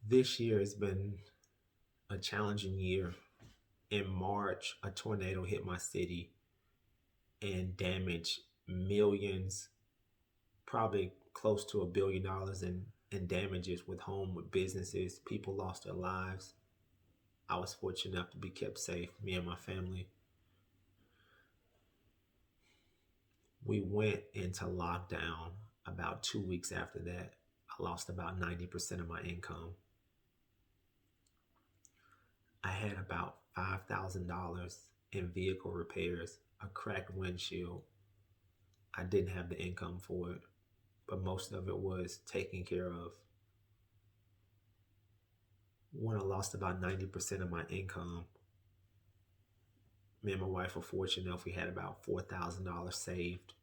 This year has been a challenging year. In March, a tornado hit my city and damaged millions, probably close to $1 billion in damages with home, with businesses. People lost their lives. I was fortunate enough to be kept safe, me and my family. We went into lockdown about 2 weeks after that. I lost about 90% of my income. I had about $5,000 in vehicle repairs, a cracked windshield. I didn't have the income for it, but most of it was taken care of. When I lost about 90% of my income, me and my wife were fortunate enough we had about $4,000 saved.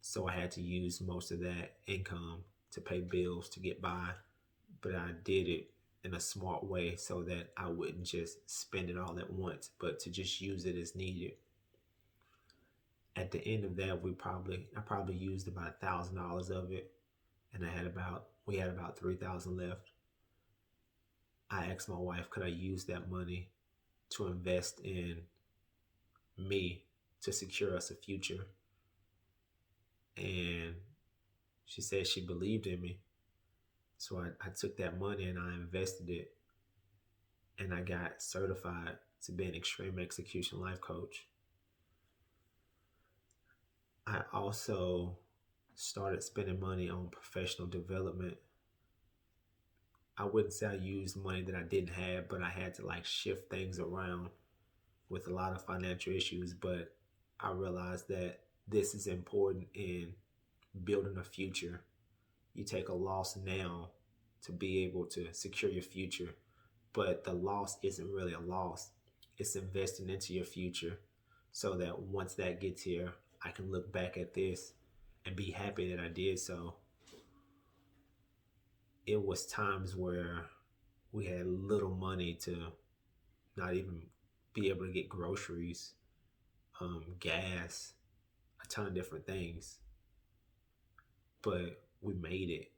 So I had to use most of that income to pay bills to get by, but I did it in a smart way so that I wouldn't just spend it all at once, but to just use it as needed. At the end of that, I probably used about $1,000 of it, and we had about 3,000 left. I asked my wife, could I use that money to invest in me to secure us a future? And she said she believed in me. So I took that money and I invested it, and I got certified to be an extreme execution life coach. I also started spending money on professional development. I wouldn't say I used money that I didn't have, but I had to shift things around with a lot of financial issues. But I realized that this is important in building a future. You take a loss now to be able to secure your future, but the loss isn't really a loss. It's investing into your future so that once that gets here, I can look back at this and be happy that I did so. It was times where we had little money to not even be able to get groceries, gas, a ton of different things, but we made it.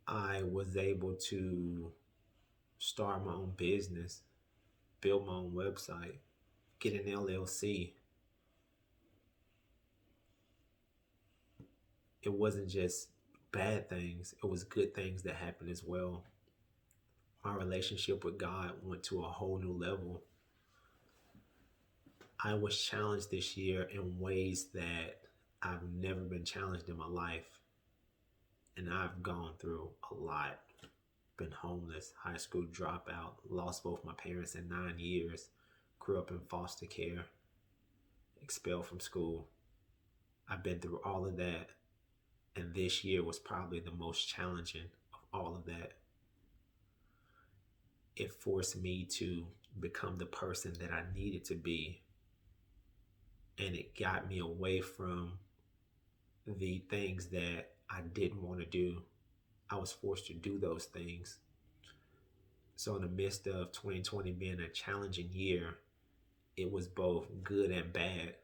I was able to start my own business, build my own website, get an LLC. It wasn't just bad things, it was good things that happened as well. My relationship with God went to a whole new level. I was challenged this year in ways that I've never been challenged in my life. And I've gone through a lot. Been homeless, high school dropout, lost both my parents in 9 years, grew up in foster care, expelled from school. I've been through all of that. And this year was probably the most challenging of all of that. It forced me to become the person that I needed to be. And it got me away from the things that I didn't want to do. I was forced to do those things. So in the midst of 2020 being a challenging year, it was both good and bad.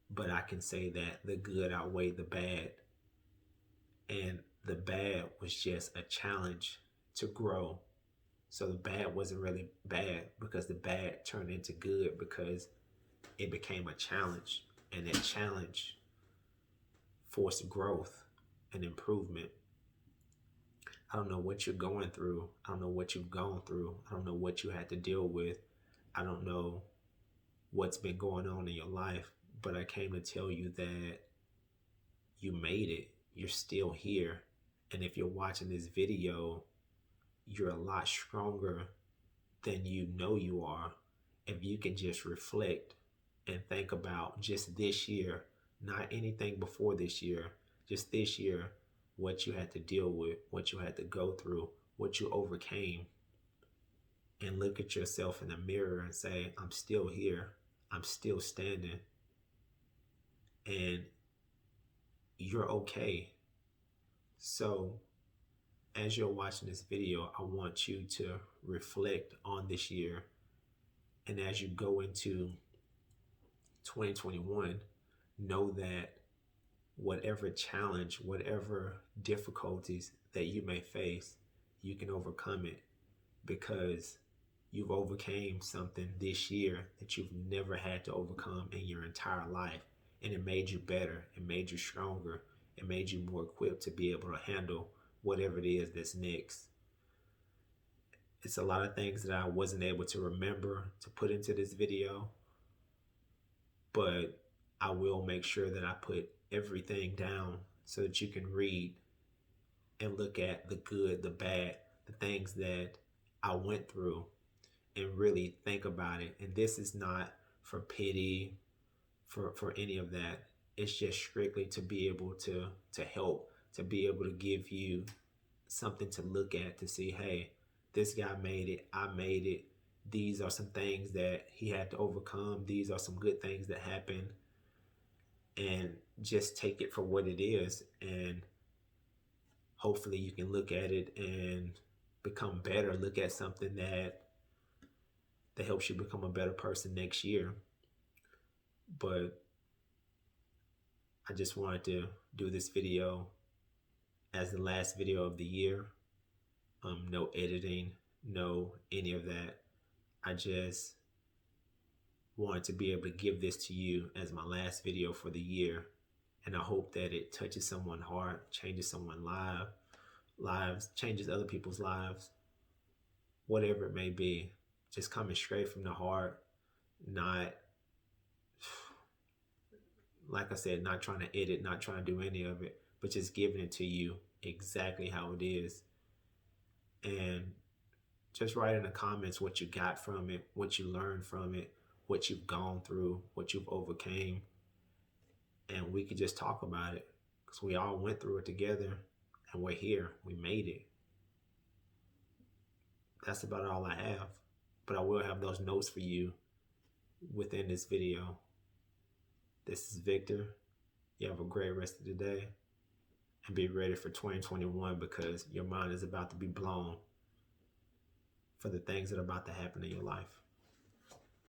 But I can say that the good outweighed the bad. And the bad was just a challenge to grow. So the bad wasn't really bad because the bad turned into good because it became a challenge. And that challenge forced growth and improvement. I don't know what you're going through. I don't know what you've gone through. I don't know what you had to deal with. I don't know what's been going on in your life, but I came to tell you that you made it. You're still here. And if you're watching this video, you're a lot stronger than you know you are. If you can just reflect and think about just this year, not anything before this year, just this year, what you had to deal with, what you had to go through, what you overcame, and look at yourself in the mirror and say, I'm still here, I'm still standing, and you're okay. So as you're watching this video, I want you to reflect on this year, and as you go into 2021, know that whatever challenge, whatever difficulties that you may face, you can overcome it because you've overcame something this year that you've never had to overcome in your entire life. And it made you better, it made you stronger, it made you more equipped to be able to handle whatever it is that's next. It's a lot of things that I wasn't able to remember to put into this video, but I will make sure that I put everything down so that you can read and look at the good, the bad, the things that I went through, and really think about it. And this is not for pity, for any of that. It's just strictly to be able to help, to be able to give you something to look at, to see, hey, this guy made it, I made it. These are some things that he had to overcome. These are some good things that happened. And just take it for what it is. And hopefully you can look at it and become better. Look at something that helps you become a better person next year. But I just wanted to do this video as the last video of the year. No editing, no any of that. I just wanted to be able to give this to you as my last video for the year. And I hope that it touches someone's heart, changes someone's lives, changes other people's lives, whatever it may be. Just coming straight from the heart, not, like I said, not trying to edit, not trying to do any of it, but just giving it to you exactly how it is. And just write in the comments what you got from it, what you learned from it, what you've gone through, what you've overcame. And we could just talk about it because we all went through it together and we're here. We made it. That's about all I have. But I will have those notes for you within this video. This is Victor. You have a great rest of the day. And be ready for 2021 because your mind is about to be blown for the things that are about to happen in your life.